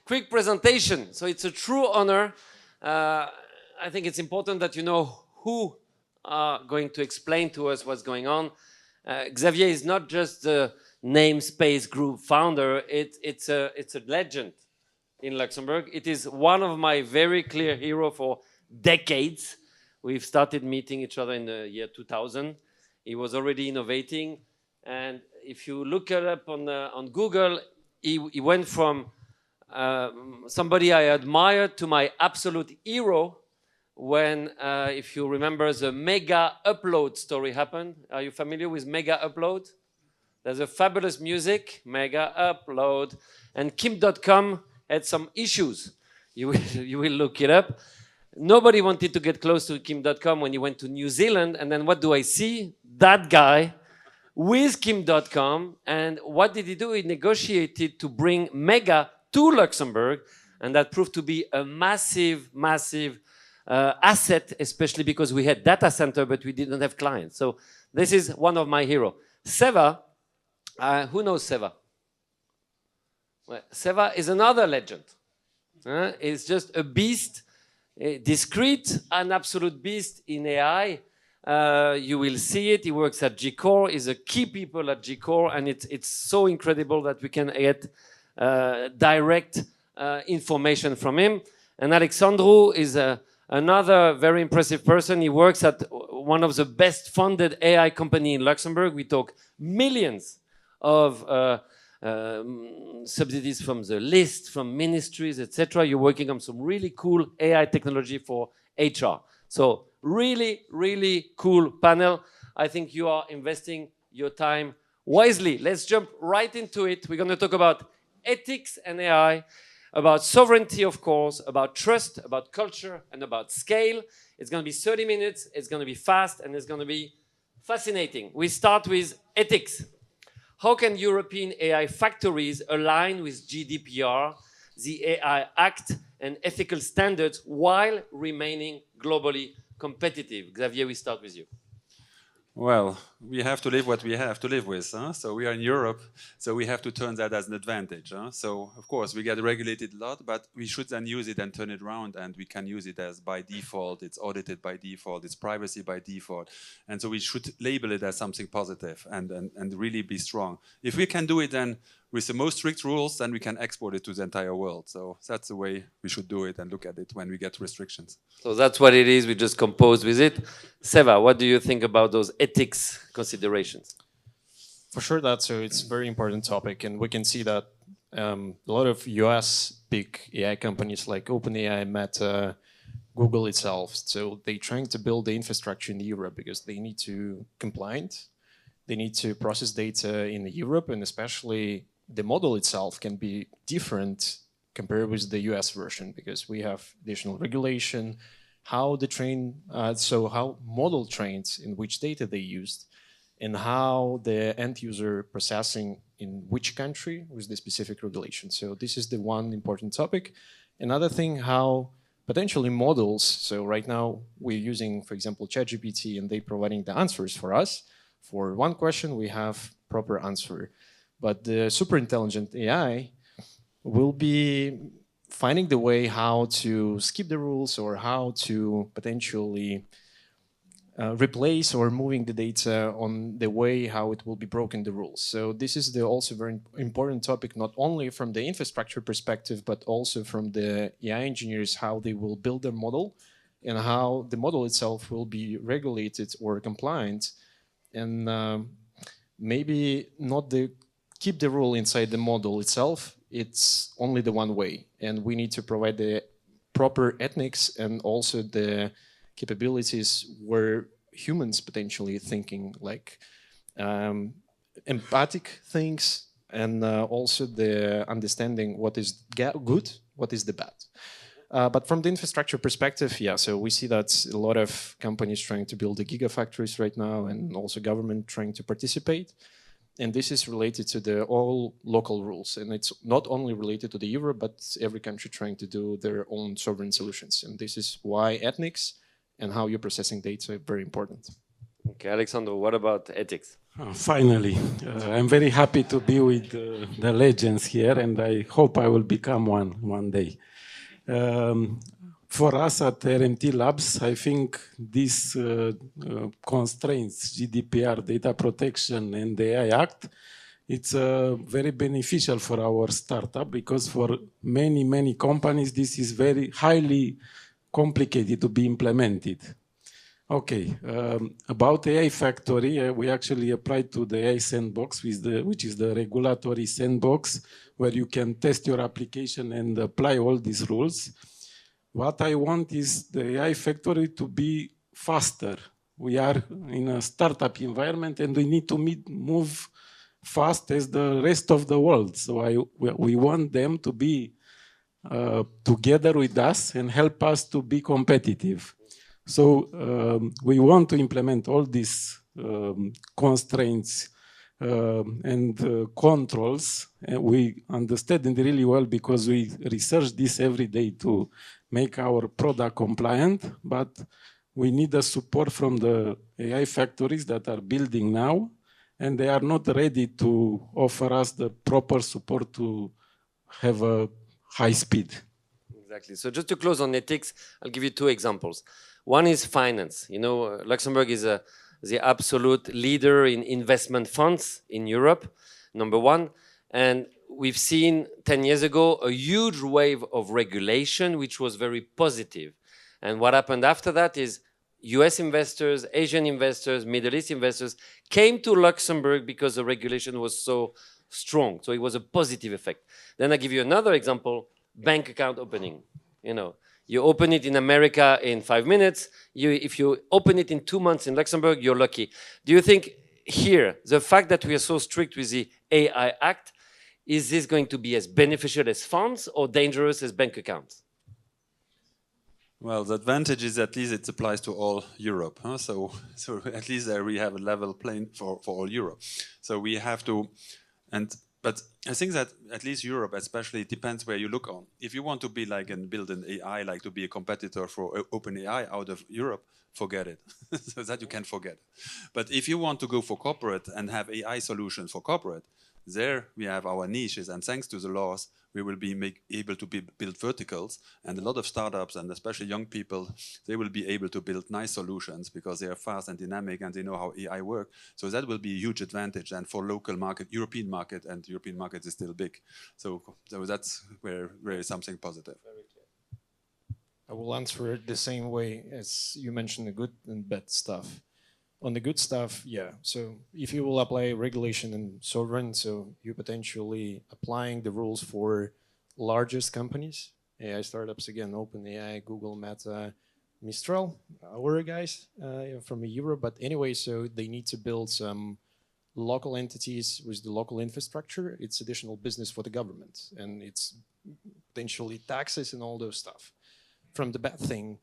quick presentation. So it's a true honor. I think it's important that you know who are going to explain to us what's going on. Xavier is not just the Namespace group founder, it's a legend in Luxembourg. It is one of my very clear heroes for decades. We've started meeting each other in the year 2000. He was already innovating. And if you look it up on Google, he went from somebody I admired to my absolute hero when, if you remember, the mega upload story happened. Are you familiar with mega upload? There's a fabulous music, mega upload, and Kim.com had some issues. You will look it up. Nobody wanted to get close to Kim.com when he went to New Zealand, and then what do I see? That guy with Kim.com, and what did he do? He negotiated to bring Mega to Luxembourg, and that proved to be a massive, massive asset, especially because we had data center, but we didn't have clients. So this is one of my heroes. Seva, who knows Seva? Well, Seva is another legend. It's just a beast, discrete, an absolute beast in AI. You will see it. He works at Gcore. He's a key people at Gcore, and it's so incredible that we can get direct information from him. And Alexandru is another very impressive person. He works at one of the best funded AI company in Luxembourg. We talk millions of subsidies from the list, from ministries, etc. You're working on some really cool AI technology for HR. So really, really cool panel. I think you are investing your time wisely. Let's jump right into it. We're going to talk about ethics and AI, about sovereignty, of course, about trust, about culture, and about scale. It's going to be 30 minutes. It's going to be fast, and it's going to be fascinating. We start with ethics. How can European AI factories align with GDPR, the AI Act, and ethical standards while remaining globally competitive? Xavier, we start with you. Well, we have to live what we have to live with. So we are in Europe, so we have to turn that as an advantage. So, of course, we get regulated a lot, but we should then use it and turn it around, and we can use it as by default. It's audited by default. It's privacy by default. And so we should label it as something positive and really be strong. If we can do it then with the most strict rules, then we can export it to the entire world. So that's the way we should do it and look at it when we get restrictions. So that's what it is. We just composed with it. Seva, what do you think about those ethics considerations? For sure, it's a very important topic, and we can see that a lot of US big AI companies like OpenAI, Meta, Google itself, so they're trying to build the infrastructure in Europe because they need to compliant. They need to process data in Europe, and especially the model itself can be different compared with the US version because we have additional regulation, how model trains in which data they used, and how the end user processing in which country with the specific regulation. So this is the one important topic. Another thing, how potentially models, so right now we're using, for example, ChatGPT, and they're providing the answers for us. For one question, we have proper answer. But the super intelligent AI will be finding the way how to skip the rules or how to potentially replace or moving the data on the way how it will be broken the rules. So this is also very important topic, not only from the infrastructure perspective, but also from the AI engineers, how they will build their model and how the model itself will be regulated or compliant. And maybe not keep the rule inside the model itself. It's only the one way, and we need to provide the proper ethics and also the capabilities where humans potentially thinking like empathic things and also the understanding what is good, what is the bad. But from the infrastructure perspective, yeah, so we see that a lot of companies trying to build the gigafactories right now and also government trying to participate. And this is related to the all local rules. And it's not only related to the Europe, but every country trying to do their own sovereign solutions. And this is why ethics and how you're processing data are very important. Okay, Alexandru, what about ethics? Finally, I'm very happy to be with the legends here, and I hope I will become one day. For us at RMT Labs, I think these constraints, GDPR, data protection, and the AI Act, it's very beneficial for our startup because for many companies, this is very highly complicated to be implemented. Okay, about AI Factory, we actually applied to the AI Sandbox, which is the regulatory sandbox where you can test your application and apply all these rules. What I want is the AI Factory to be faster. We are in a startup environment and we need to move fast as the rest of the world. So we want them to be together with us and help us to be competitive. So we want to implement all these constraints and controls. We understand it really well because we research this every day to make our product compliant, but we need the support from the AI factories that are building now, and they are not ready to offer us the proper support to have a high speed. Exactly. So just to close on ethics, I'll give you two examples. One is finance. You know, Luxembourg is the absolute leader in investment funds in Europe, number one. And we've seen 10 years ago a huge wave of regulation, which was very positive. And what happened after that is US investors, Asian investors, Middle East investors came to Luxembourg because the regulation was so strong. So it was a positive effect. Then I give you another example, bank account opening. You know, you open it in America in 5 minutes. If you open it in 2 months in Luxembourg, you're lucky. Do you think here, the fact that we are so strict with the AI Act, is this going to be as beneficial as funds or dangerous as bank accounts? Well, the advantage is at least it applies to all Europe. Huh? So at least there we have a level playing for all Europe. So we have to, but I think that at least Europe, especially, it depends where you look on. If you want to be like and build an AI, like to be a competitor for OpenAI out of Europe, forget it. So that you can forget. But if you want to go for corporate and have AI solutions for corporate, there we have our niches, and thanks to the laws, we will be able to build verticals, and a lot of startups, and especially young people, they will be able to build nice solutions because they are fast and dynamic and they know how AI works. So that will be a huge advantage, and for local market, European market, and European market is still big. So that's where there is something positive. I will answer it the same way as you mentioned, the good and bad stuff. On the good stuff, yeah. So if you will apply regulation and sovereign, so you potentially applying the rules for largest companies, AI startups, again, OpenAI, Google, Meta, Mistral, our guys from Europe. But anyway, so they need to build some local entities with the local infrastructure. It's additional business for the government, and it's potentially taxes and all those stuff. From the bad thing,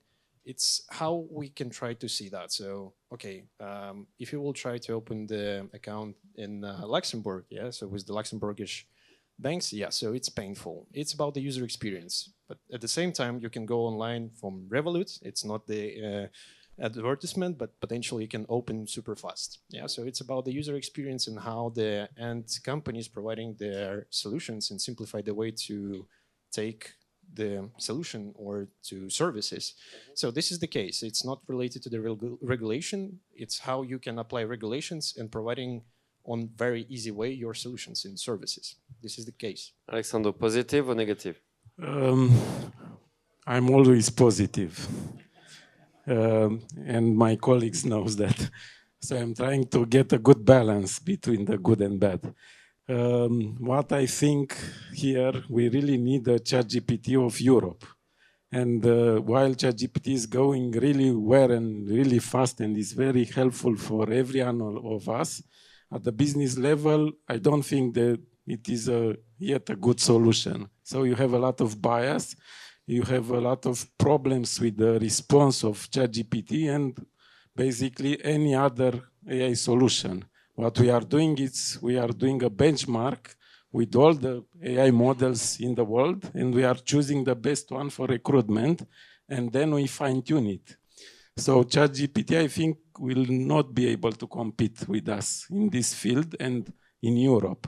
it's how we can try to see that. So, okay, if you will try to open the account in Luxembourg, yeah, so with the Luxembourgish banks, yeah, so it's painful. It's about the user experience. But at the same time, you can go online from Revolut. It's not the advertisement, but potentially you can open super fast. Yeah, so it's about the user experience and how the end companies providing their solutions and simplify the way to take the solution or to services. So this is the case. It's not related to the regulation. It's how you can apply regulations and providing on very easy way your solutions and services. This is the case. Alexandru, positive or negative? I'm always positive. And my colleagues knows that. So I'm trying to get a good balance between the good and bad. What I think here, we really need a ChatGPT of Europe. And while ChatGPT is going really well and really fast and is very helpful for everyone of us, at the business level, I don't think that it is yet a good solution. So you have a lot of bias, you have a lot of problems with the response of ChatGPT and basically any other AI solution. What we are doing is we are doing a benchmark with all the AI models in the world, and we are choosing the best one for recruitment, and then we fine-tune it. So ChatGPT, I think, will not be able to compete with us in this field and in Europe.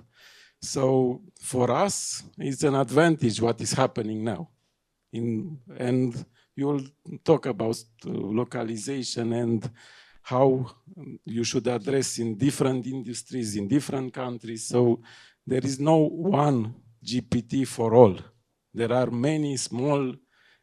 So for us, it's an advantage what is happening now. And you will talk about localization and how you should address in different industries, in different countries. So there is no one GPT for all. There are many small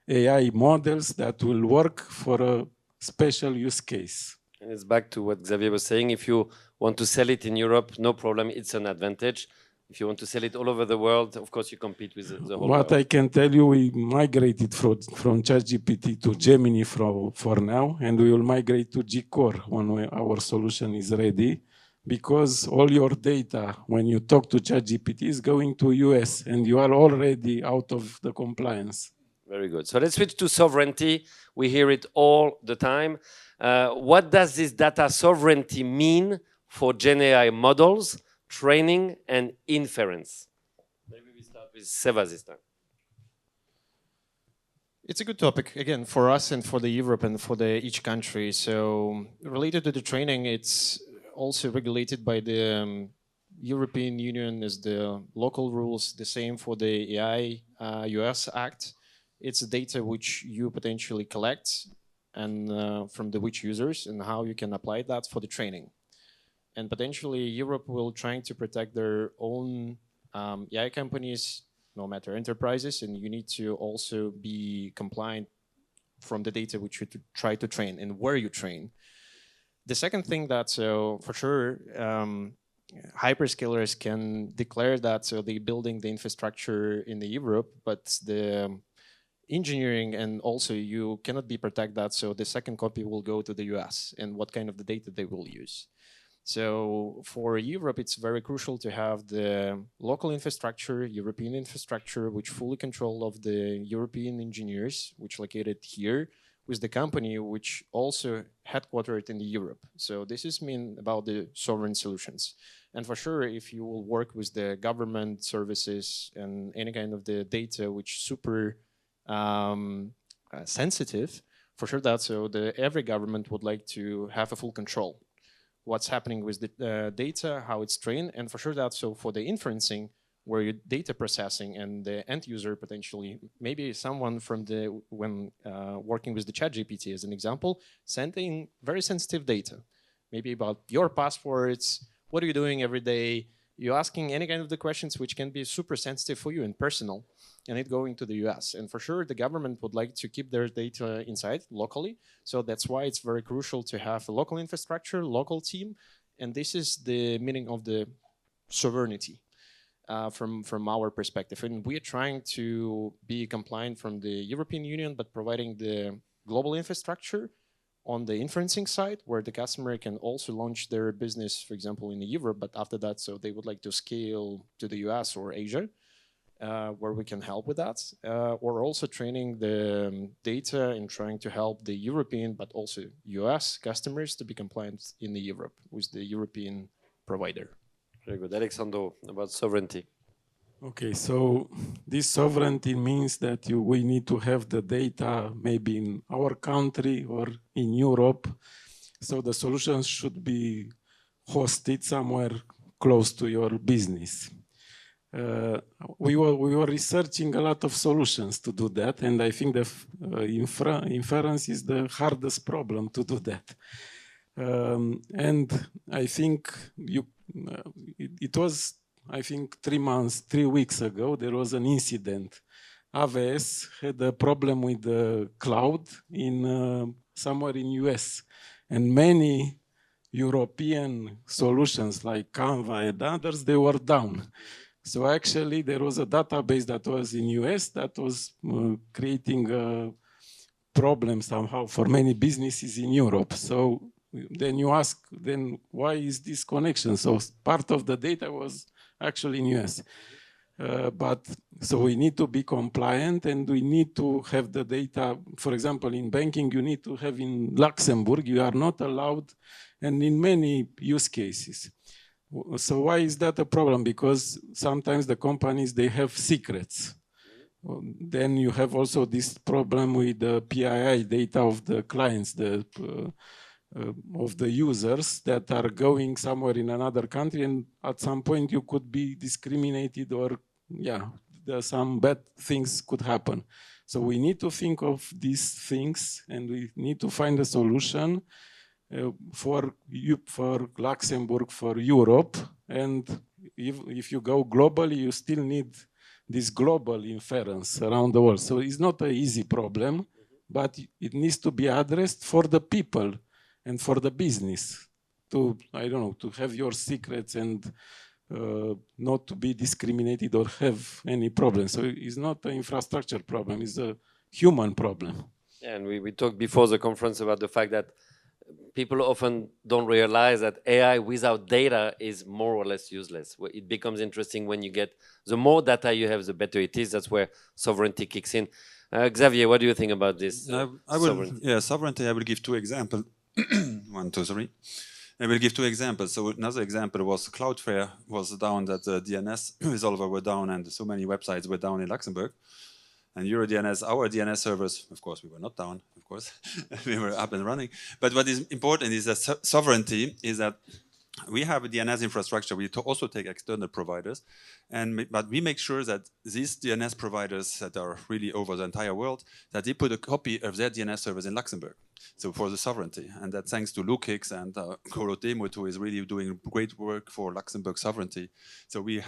AI models that will work for a special use case. And it's back to what Xavier was saying. If you want to sell it in Europe, no problem, it's an advantage. If you want to sell it all over the world, of course, you compete with the whole What world. I can tell you, we migrated from ChatGPT to Gemini for now, and we will migrate to Gcore when our solution is ready, because all your data, when you talk to ChatGPT, is going to US, and you are already out of the compliance. Very good. So let's switch to sovereignty. We hear it all the time. What does this data sovereignty mean for GenAI models, training, and inference? Maybe we start with Seva this time. It's a good topic, again, for us and for the Europe and for each country. So related to the training, it's also regulated by the European Union as the local rules, the same for the AI US Act. It's data which you potentially collect and from the which users and how you can apply that for the training. And potentially Europe will trying to protect their own AI companies, no matter enterprises, and you need to also be compliant from the data which you try to train and where you train. The second thing that, so for sure, hyperscalers can declare that, so they're building the infrastructure in the Europe, but the engineering and also you cannot be protect that, so the second copy will go to the US and what kind of the data they will use. So for Europe, it's very crucial to have the local infrastructure, European infrastructure, which fully control of the European engineers, which located here, with the company which also headquartered in Europe. So this is mean about the sovereign solutions. And for sure, if you will work with the government services and any kind of the data which super sensitive, for sure that so every government would like to have a full control what's happening with the data, how it's trained, and for sure that so for the inferencing, where your data processing and the end user potentially, maybe someone from when working with the ChatGPT as an example, sending very sensitive data, maybe about your passports, what are you doing every day, you're asking any kind of the questions which can be super sensitive for you and personal, and it going to the US. And for sure, the government would like to keep their data inside locally. So that's why it's very crucial to have a local infrastructure, local team. And this is the meaning of the sovereignty from our perspective. And we are trying to be compliant from the European Union, but providing the global infrastructure on the inferencing side, where the customer can also launch their business, for example, in Europe, but after that, so they would like to scale to the US or Asia, where we can help with that, or also training the data and trying to help the European, but also US customers to be compliant in Europe with the European provider. Very good. Alexandru, about sovereignty. Okay, so this sovereignty means that we need to have the data maybe in our country or in Europe. So the solutions should be hosted somewhere close to your business. We were researching a lot of solutions to do that, and I think the inference is the hardest problem to do that. And I think it was, I think 3 weeks ago, there was an incident. AWS had a problem with the cloud in somewhere in US, and many European solutions like Canva and others, they were down. So actually there was a database that was in US that was creating a problem somehow for many businesses in Europe. So then you ask, then why is this connection? So part of the data was actually in US. But so we need to be compliant and we need to have the data. For example, in banking, you need to have in Luxembourg, you are not allowed, and in many use cases. So why is that a problem? Because sometimes the companies, they have secrets. then you have also this problem with the PII data of the clients, of the users that are going somewhere in another country, and at some point you could be discriminated, or some bad things could happen. So we need to think of these things, and we need to find a solution for Luxembourg, for Europe. And if you go globally, you still need this global inference around the world. So it's not an easy problem, but it needs to be addressed for the people and for the business to, I don't know, to have your secrets and not to be discriminated or have any problem. So it's not an infrastructure problem, it's a human problem. Yeah, and we talked before the conference about the fact that people often don't realize that AI without data is more or less useless. It becomes interesting when you get, the more data you have, the better it is. That's where sovereignty kicks in. Xavier, what do you think about this? Sovereignty, I will give two examples. One, two, three. I will give two examples. So another example was Cloudflare was down, that the DNS resolver were down, and so many websites were down in Luxembourg. And EuroDNS, our DNS servers, of course, we were not down, of course. We were up and running. But what is important is that sovereignty is that we have a DNS infrastructure. We also take external providers, but we make sure that these DNS providers that are really over the entire world, that they put a copy of their DNS servers in Luxembourg. So for the sovereignty, and that thanks to Luxix and Demut, who is really doing great work for Luxembourg sovereignty. So we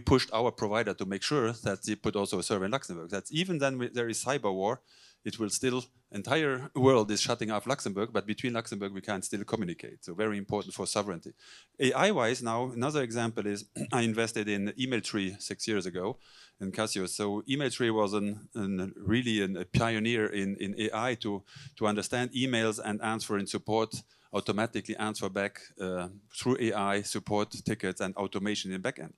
pushed our provider to make sure that they put also a server in Luxembourg. That even then there is cyber war, it will still, entire world is shutting off Luxembourg, but between Luxembourg we can still communicate. So very important for sovereignty. AI-wise now, another example is I invested in Email Tree 6 years ago in Casio. So Email Tree was really a pioneer in AI to understand emails and answer and support, automatically answer back through AI, support tickets and automation in backend.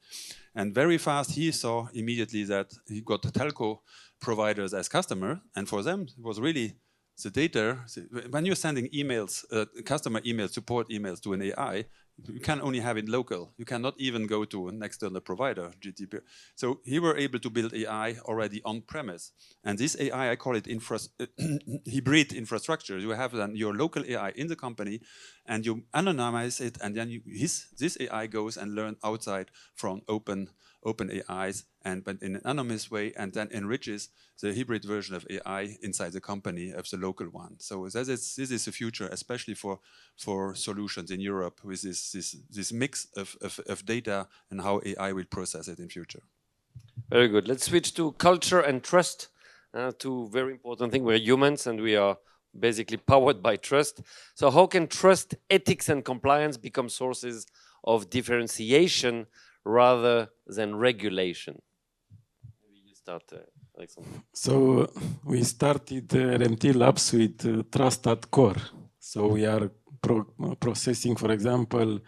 And very fast he saw immediately that he got telco providers as customer, and for them it was really the data. When you're sending emails, customer emails, support emails to an AI, you can only have it local. You cannot even go to an external provider, GTP. So he were able to build AI already on premise. And this AI, I call it hybrid infrastructure. You have then your local AI in the company, and you anonymize it, and then this AI goes and learn outside from open AIs, but in an anonymous way, and then enriches the hybrid version of AI inside the company of the local one. So this is the future, especially for solutions in Europe, with this mix of data and how AI will process it in future. Very good. Let's switch to culture and trust. Two very important things. We're humans and we are basically powered by trust. So how can trust, ethics and compliance become sources of differentiation rather than regulation? Maybe you start, Alexandru. So we started RMT Labs with Trust at Core. So we are processing, for example,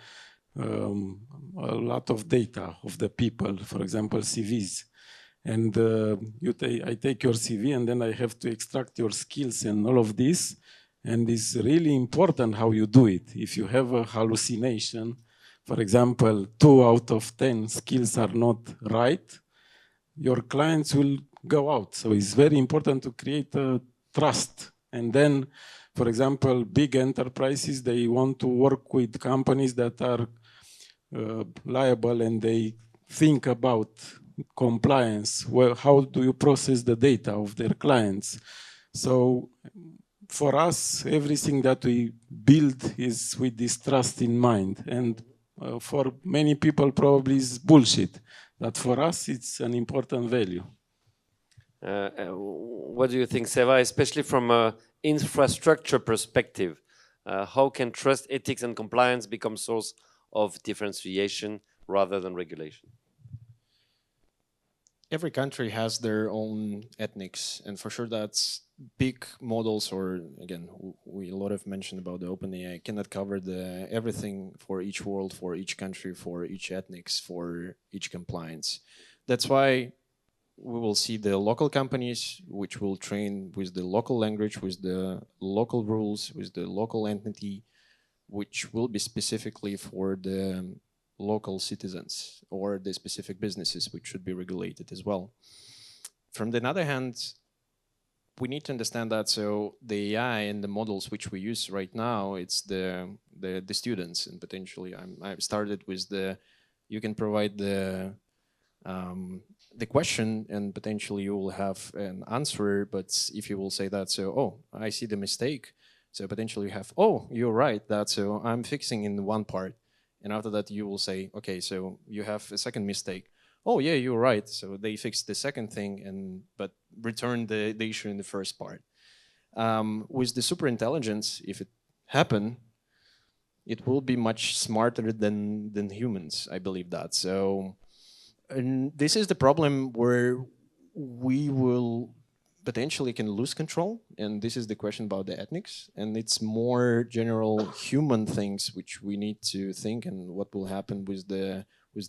a lot of data of the people, for example, CVs. And I take your CV and then I have to extract your skills and all of this. And it's really important how you do it. If you have a hallucination, for example, 2 out of 10 skills are not right, your clients will go out. So it's very important to create a trust. And then, for example, big enterprises, they want to work with companies that are liable, and they think about compliance. Well, how do you process the data of their clients? So for us, everything that we build is with this trust in mind. And for many people, probably it's bullshit. But for us, it's an important value. What do you think, Seva, especially from an infrastructure perspective? How can trust, ethics, and compliance become source of differentiation rather than regulation? Every country has their own ethnics, and for sure that's big models, or again, we a lot of mentioned about the OpenAI cannot cover everything for each world, for each country, for each ethnics, for each compliance. That's why we will see the local companies which will train with the local language, with the local rules, with the local entity, which will be specifically for the local citizens or the specific businesses which should be regulated as well. from the other hand, we need to understand that so the AI and the models which we use right now, it's the students, and potentially I started with you can provide the question and potentially you will have an answer, but if you will say that, so, oh, I see the mistake. So potentially you have, oh, you're right, that so I'm fixing in one part. And after that you will say, okay, so you have a second mistake. Oh yeah, you're right. So they fixed the second thing but returned the issue in the first part. With the superintelligence, if it happen, it will be much smarter than humans, I believe that. So, and this is the problem where we will potentially can lose control, and this is the question about the ethics, and it's more general human things which we need to think, and what will happen with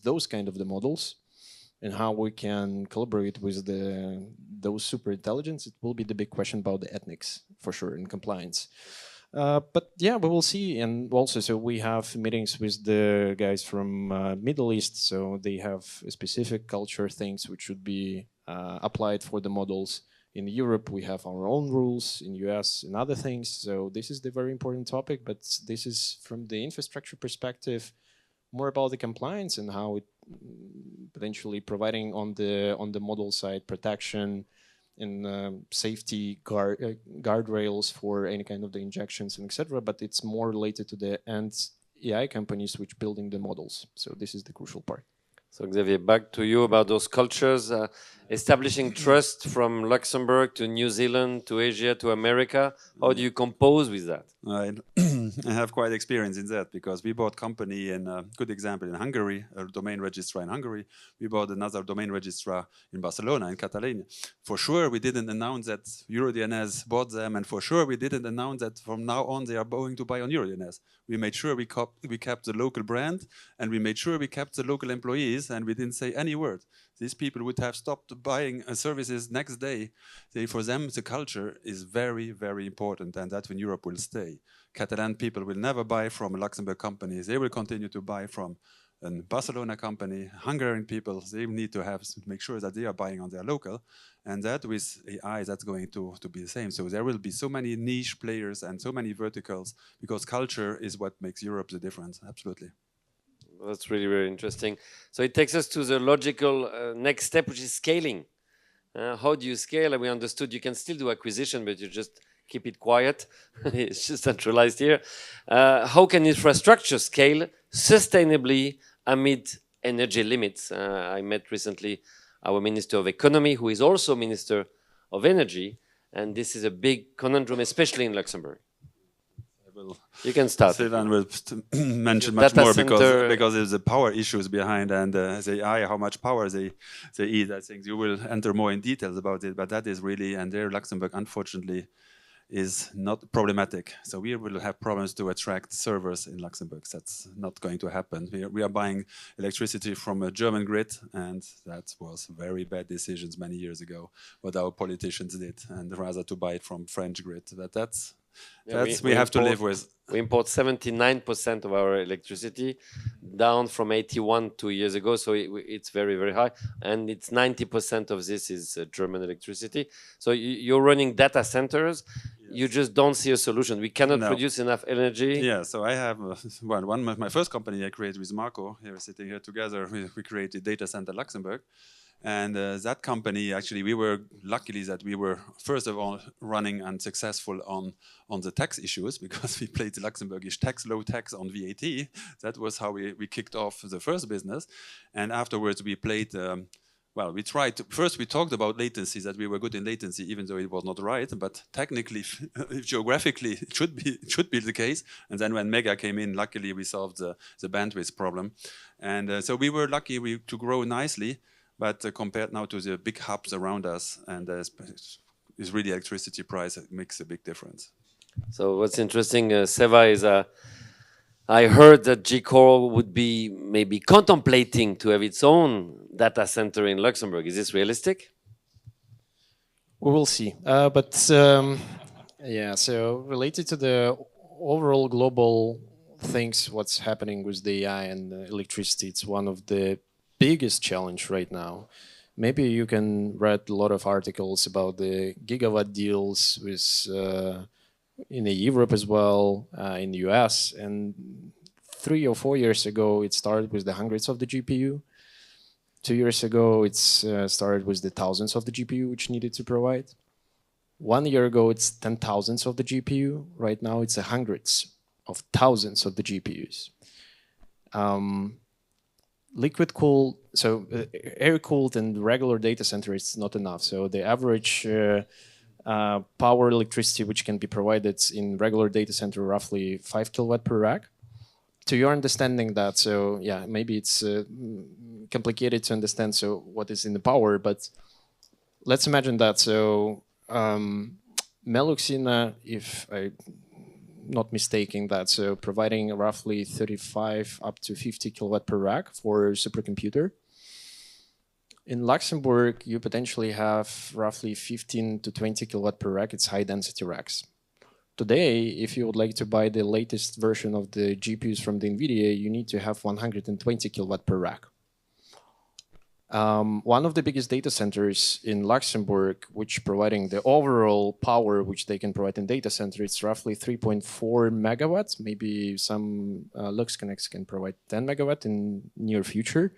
those kind of the models, and how we can collaborate with those super intelligence. It will be the big question about the ethics for sure and compliance. But yeah, we will see. And also, so we have meetings with the guys from Middle East, so they have specific culture things which should be applied for the models. In Europe, we have our own rules, in US and other things. So this is the very important topic, but this is from the infrastructure perspective, more about the compliance and how it potentially providing on the model side protection and safety guardrails for any kind of the injections and etc. But it's more related to the end AI companies which building the models. So this is the crucial part. So Xavier, back to you about those cultures, establishing trust from Luxembourg to New Zealand to Asia to America. How do you compose with that? I have quite experience in that because we bought company in a good example in Hungary, a domain registrar in Hungary. We bought another domain registrar in Barcelona, in Catalonia. For sure, we didn't announce that EuroDNS bought them, and for sure, we didn't announce that from now on they are going to buy on EuroDNS. We made sure we kept the local brand, and we made sure we kept the local employees, and we didn't say any word. These people would have stopped buying services next day. For them, the culture is very, very important, and that's when Europe will stay. Catalan people will never buy from Luxembourg companies. They will continue to buy from a Barcelona company. Hungarian people, they need to make sure that they are buying on their local. And that with AI, that's going to be the same. So there will be so many niche players and so many verticals because culture is what makes Europe the difference, absolutely. That's really, very interesting. So it takes us to the logical next step, which is scaling. How do you scale? We understood you can still do acquisition, but you just keep it quiet. It's just centralized here. How can infrastructure scale sustainably amid energy limits? I met recently our Minister of Economy, who is also Minister of Energy, and this is a big conundrum, especially in Luxembourg. You can start. Sylvain will mention much more because there's the power issues behind and the AI, how much power they eat. I think you will enter more in details about it, but that is really, and there Luxembourg, unfortunately, is not problematic. So we will have problems to attract servers in Luxembourg. That's not going to happen. We are buying electricity from a German grid, and that was very bad decisions many years ago, what our politicians did, and rather to buy it from French grid. But we have to live with. We import 79% of our electricity, down from 81 2 years ago. So it's very, very high. And it's 90% of this is German electricity. So you're running data centers. Yes. You just don't see a solution. We cannot produce enough energy. Yeah, so I have my first company I created with Marco, here sitting here together, we created Data Center Luxembourg. And that company, actually, we were luckily that we were, first of all, running and successful on the tax issues because we played the Luxembourgish tax, low tax on VAT. That was how we kicked off the first business. And afterwards, we played, we tried to, first we talked about latency, that we were good in latency, even though it was not right. But technically, geographically, it should be the case. And then when Mega came in, luckily, we solved the bandwidth problem. And so we were lucky to grow nicely. But compared now to the big hubs around us, and is really electricity price, it makes a big difference. So what's interesting, Seva, is I heard that Gcore would be maybe contemplating to have its own data center in Luxembourg. Is this realistic? We will see. Yeah, so related to the overall global things, what's happening with the AI and the electricity, it's one of the biggest challenge right now, maybe you can read a lot of articles about the gigawatt deals with in Europe as well, in the US, and 3 or 4 years ago it started with the hundreds of the GPU. 2 years ago it's started with the thousands of the GPU which needed to provide. 1 year ago it's 10,000s of the GPU. Right now it's hundreds of thousands of the GPUs. Liquid cooled, so air cooled and regular data center is not enough. So the average power electricity which can be provided in regular data center roughly 5 kilowatt per rack. To your understanding that, so yeah, maybe it's complicated to understand so what is in the power, but let's imagine that. So Meluxina, if I'm not mistaken that, so providing roughly 35 up to 50 kilowatt per rack for supercomputer. In Luxembourg, you potentially have roughly 15 to 20 kilowatt per rack. It's high density racks. Today, if you would like to buy the latest version of the GPUs from the NVIDIA, you need to have 120 kilowatt per rack. One of the biggest data centers in Luxembourg, which providing the overall power which they can provide in data center, it's roughly 3.4 megawatts. Maybe some Lux Connects can provide 10 megawatt in near future.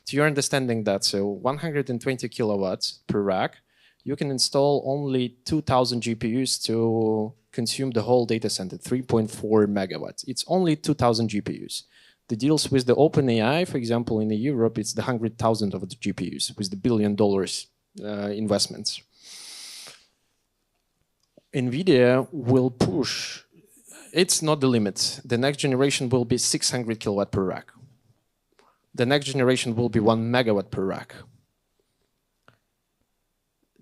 To your understanding that, so 120 kilowatts per rack, you can install only 2,000 GPUs to consume the whole data center, 3.4 megawatts. It's only 2,000 GPUs. The deals with the OpenAI, for example, in Europe, it's the 100,000 of the GPUs with the $1 billion investments. NVIDIA will push, it's not the limit. The next generation will be 600 kilowatt per rack. The next generation will be 1 megawatt per rack.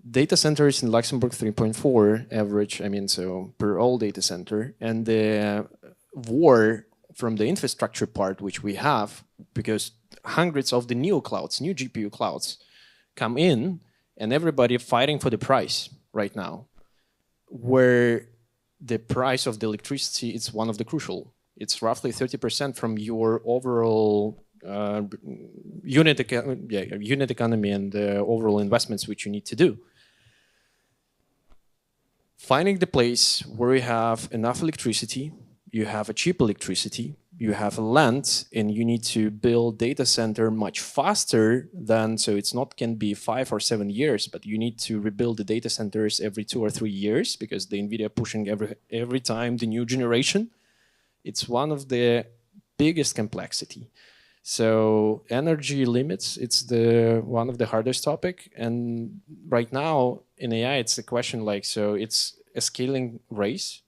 Data centers in Luxembourg 3.4 average, I mean, so per all data center. And the war from the infrastructure part, which we have, because hundreds of the new clouds, new GPU clouds come in and everybody fighting for the price right now, where the price of the electricity is one of the crucial. It's roughly 30% from your overall unit economy and the overall investments which you need to do. Finding the place where you have enough electricity, you have a cheap electricity, you have a land, and you need to build data center much faster than, so it's not can be 5 or 7 years, but you need to rebuild the data centers every 2 or 3 years because the NVIDIA pushing every time the new generation. It's one of the biggest complexity. So energy limits, it's the one of the hardest topic. And right now in AI, it's the question like, so it's a scaling race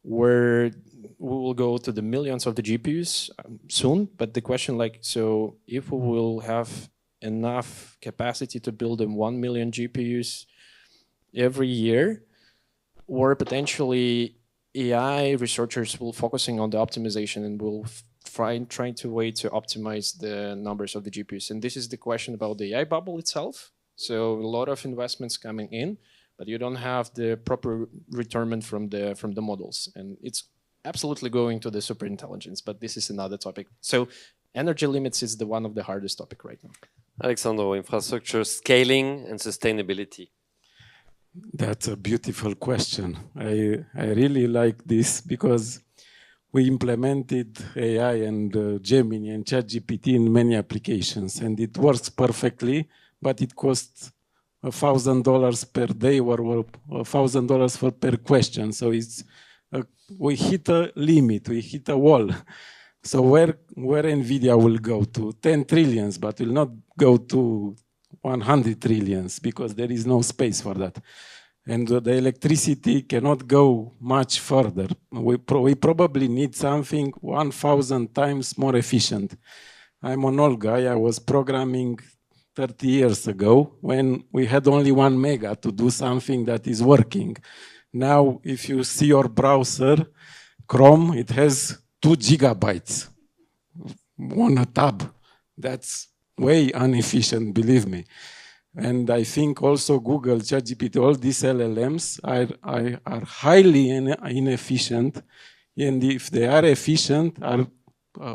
where we will go to the millions of the GPUs soon. But the question like, so if we will have enough capacity to build 1 million GPUs every year, or potentially AI researchers will focusing on the optimization and will trying to way to optimize the numbers of the GPUs. And this is the question about the AI bubble itself. So a lot of investments coming in, but you don't have the proper return from the models. And it's absolutely going to the super intelligence, but this is another topic. So energy limits is the one of the hardest topic right now. Alexandru, infrastructure scaling and sustainability. That's a beautiful question. I really like this because we implemented AI and Gemini and ChatGPT in many applications, and it works perfectly, but it costs $1,000 per day or $1,000 per question. So it's we hit a limit, we hit a wall. So where NVIDIA will go to 10 trillions, but will not go to 100 trillions because there is no space for that. And the electricity cannot go much further. We probably need something 1,000 times more efficient. I'm an old guy. I was programming 30 years ago when we had only 1 mega to do something that is working. Now, if you see your browser, Chrome, it has 2 gigabytes on a tab. That's way inefficient, believe me. And I think also Google, ChatGPT, all these LLMs are highly inefficient, and if they are efficient, are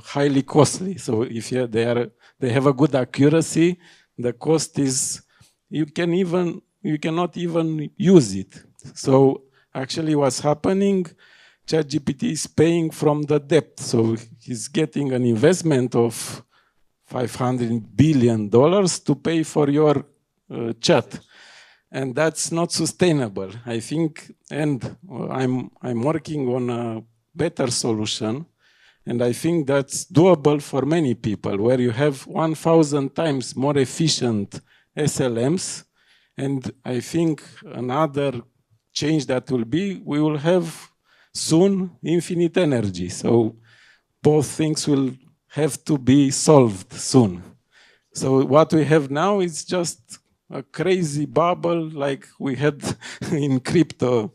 highly costly. So if they have a good accuracy, the cost is you cannot even use it. So actually what's happening, ChatGPT is paying from the debt. So he's getting an investment of $500 billion to pay for your chat. And that's not sustainable, I think. And I'm working on a better solution. And I think that's doable for many people, where you have 1,000 times more efficient SLMs. And I think another change that will be, we will have soon infinite energy. So both things will have to be solved soon. So what we have now is just a crazy bubble like we had in crypto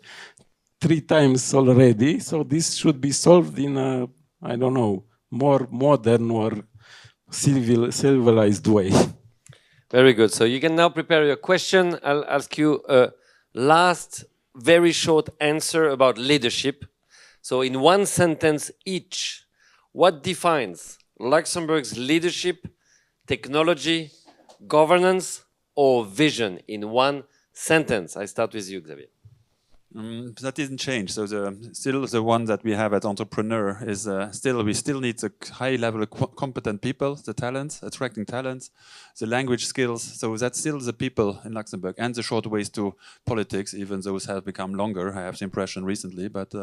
3 times already. So this should be solved in a, I don't know, more modern or civilized way. Very good. So you can now prepare your question. I'll ask you a last, very short answer about leadership. So in one sentence each, what defines Luxembourg's leadership, technology, governance, or vision in one sentence? I start with you, Xavier. That didn't change. So still the one that we have at entrepreneur is we still need the high level of competent people, the talents, attracting talents, the language skills. So that's still the people in Luxembourg, and the short ways to politics, even those have become longer, I have the impression recently, but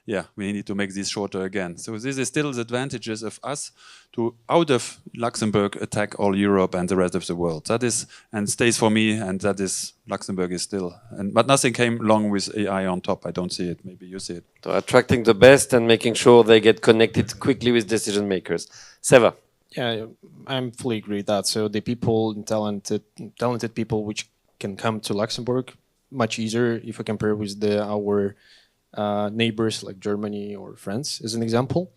yeah, we need to make these shorter again. So this is still the advantages of us to, out of Luxembourg, attack all Europe and the rest of the world. That is, and stays for me, and that is, Luxembourg is still, but nothing came along with AI on top. I don't see it. Maybe you see it. So attracting the best and making sure they get connected quickly with decision makers. Seva. Yeah, I'm fully agree with that. So the people, talented people which can come to Luxembourg much easier if I compare with our neighbors like Germany or France as an example.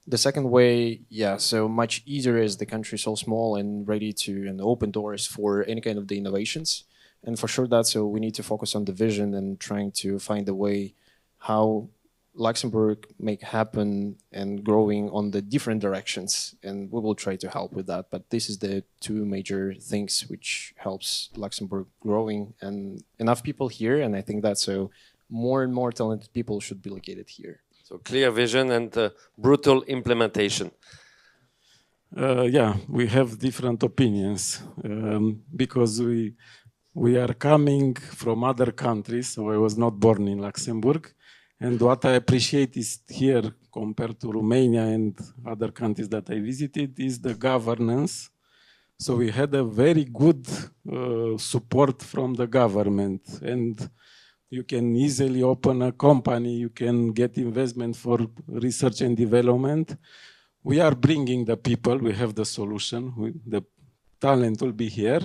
The second way, yeah, so much easier as the country is so small and ready to and open doors for any kind of the innovations. And for sure that, so we need to focus on the vision and trying to find a way how Luxembourg make happen and growing on the different directions. And we will try to help with that. But this is the 2 major things which helps Luxembourg growing, and enough people here. And I think that so more and more talented people should be located here. So clear vision and brutal implementation. Yeah, we have different opinions because we are coming from other countries, so I was not born in Luxembourg. And what I appreciate is here, compared to Romania and other countries that I visited, is the governance. So we had a very good support from the government. And you can easily open a company, you can get investment for research and development. We are bringing the people, we have the solution, the talent will be here.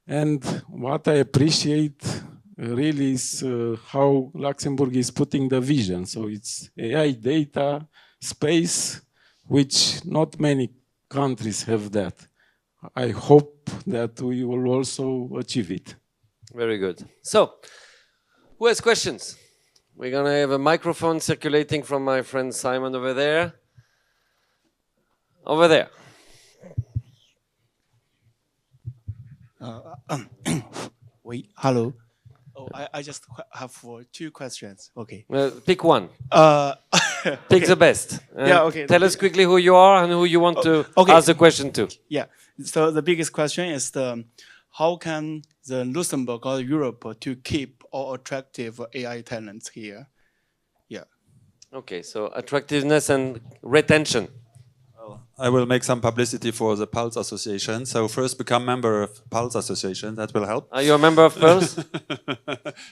And what I appreciate really is how Luxembourg is putting the vision. So it's AI, data, space, which not many countries have that. I hope that we will also achieve it. Very good. So, who has questions? We're going to have a microphone circulating from my friend Simon over there. Over there. Wait, hello. Oh, I just have 2 questions. Okay. Pick one. Pick okay. the best. Yeah, okay. Tell us quickly who you are and who you want to ask the question to. Yeah. So the biggest question is how can the Luxembourg or Europe to keep all attractive AI talents here? Yeah. Okay, so attractiveness and retention. I will make some publicity for the Pulse Association. So first become member of Pulse Association, that will help. Are you a member of Pulse?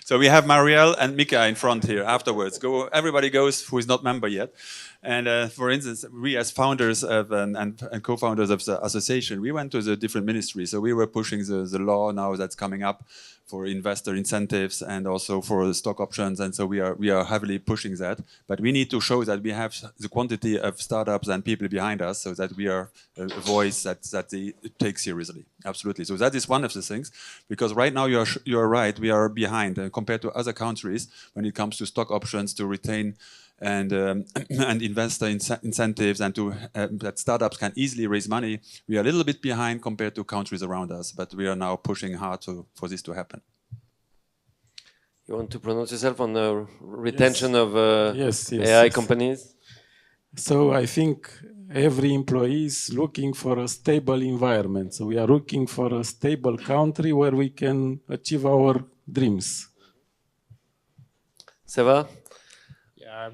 So we have Marielle and Mika in front here afterwards. Everybody goes who is not member yet. And for instance, we as founders of and co-founders of the association, we went to the different ministries. So we were pushing the law now that's coming up for investor incentives and also for the stock options. And so we are heavily pushing that. But we need to show that we have the quantity of startups and people behind us so that we are a voice that they take seriously. Absolutely. So that is one of the things. Because right now you're right, we are behind compared to other countries when it comes to stock options to retain and and investor incentives, and to that startups can easily raise money. We are a little bit behind compared to countries around us, but we are now pushing hard for this to happen. You want to pronounce yourself on the retention Yes. of Yes, AI companies? So I think every employee is looking for a stable environment. So we are looking for a stable country where we can achieve our dreams. Seva? Yeah,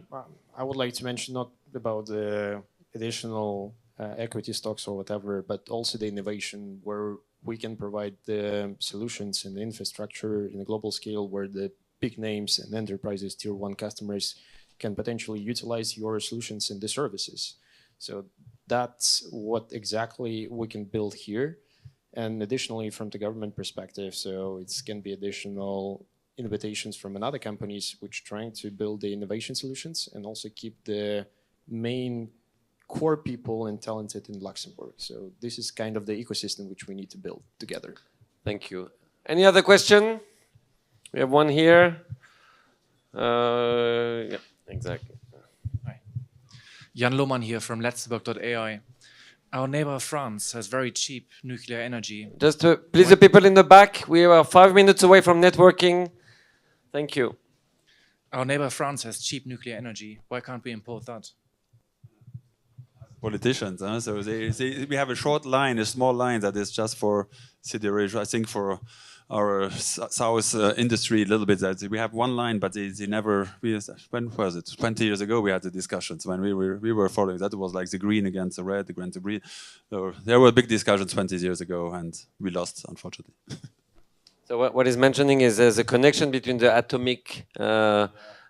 I would like to mention not about the additional equity stocks or whatever, but also the innovation where we can provide the solutions and the infrastructure in a global scale where the big names and enterprises, tier 1 customers can potentially utilize your solutions and the services. So that's what exactly we can build here. And additionally, from the government perspective, so it can be additional invitations from another companies which trying to build the innovation solutions and also keep the main core people and talented in Luxembourg. So this is kind of the ecosystem which we need to build together. Thank you. Any other question? We have one here. Yeah, exactly. Hi. Jan Lohmann here from Luxembourg.ai. Our neighbor France has very cheap nuclear energy. Just please, the people in the back, we are 5 minutes away from networking. Thank you. Our neighbor France has cheap nuclear energy. Why can't we import that? Politicians, huh? So we have a short line, a small line that is just for consideration. I think for our south industry a little bit. That we have one line, but they never. When was it? 20 years ago, we had the discussions when we were following. That was like the green against the red, the green to green. So there were big discussions 20 years ago, and we lost, unfortunately. So what he's mentioning is there's a connection between the atomic.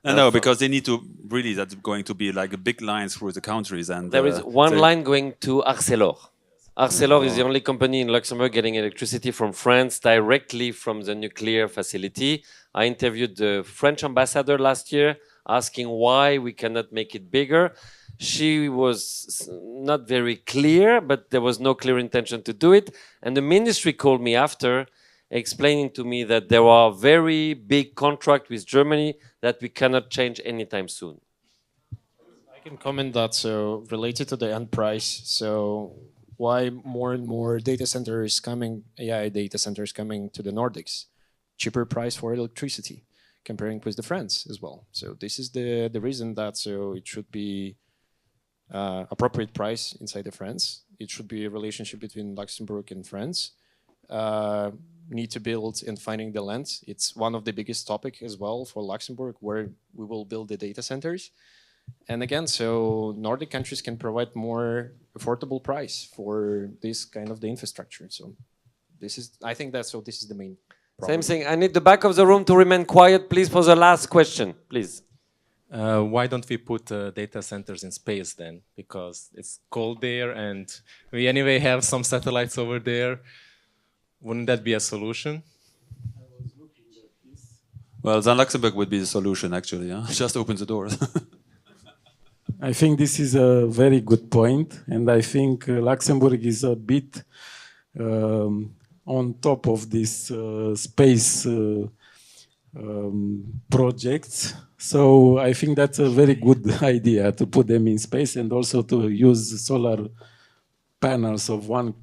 No, because they need to really. That's going to be like a big line through the countries, and there is one line going to Arcelor. Arcelor is the only company in Luxembourg getting electricity from France directly from the nuclear facility. I interviewed the French ambassador last year asking why we cannot make it bigger. She was not very clear, but there was no clear intention to do it. And the ministry called me after, explaining to me that there are very big contracts with Germany that we cannot change anytime soon. I can comment that, so related to the end price, so why more and more data centers coming, AI data centers coming to the Nordics, cheaper price for electricity, comparing with the France as well. So this is the reason that so it should be appropriate price inside the France. It should be a relationship between Luxembourg and France. Need to build and finding the land. It's one of the biggest topic as well for Luxembourg, where we will build the data centers. And again, so Nordic countries can provide more affordable price for this kind of the infrastructure. So this is, I think that's, so this is the main problem. Same thing. I need the back of the room to remain quiet, please, for the last question, please. Why don't we put data centers in space then? Because it's cold there and we anyway have some satellites over there. Wouldn't that be a solution? Well, then Luxembourg would be the solution, actually. Huh? Just open the doors. I think this is a very good point, and I think Luxembourg is a bit on top of this space projects. So I think that's a very good idea to put them in space and also to use solar panels of 1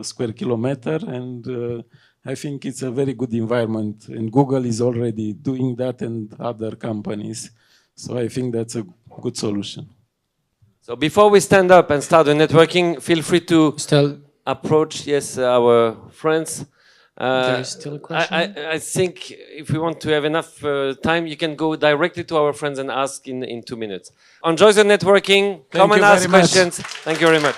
square kilometer, and I think it's a very good environment, and Google is already doing that and other companies. So I think that's a good solution. So before we stand up and start the networking, feel free to approach, yes, our friends. There is still a question? I think if we want to have enough time, you can go directly to our friends and ask in 2 minutes. Enjoy the networking. Come and ask questions. Thank you very much.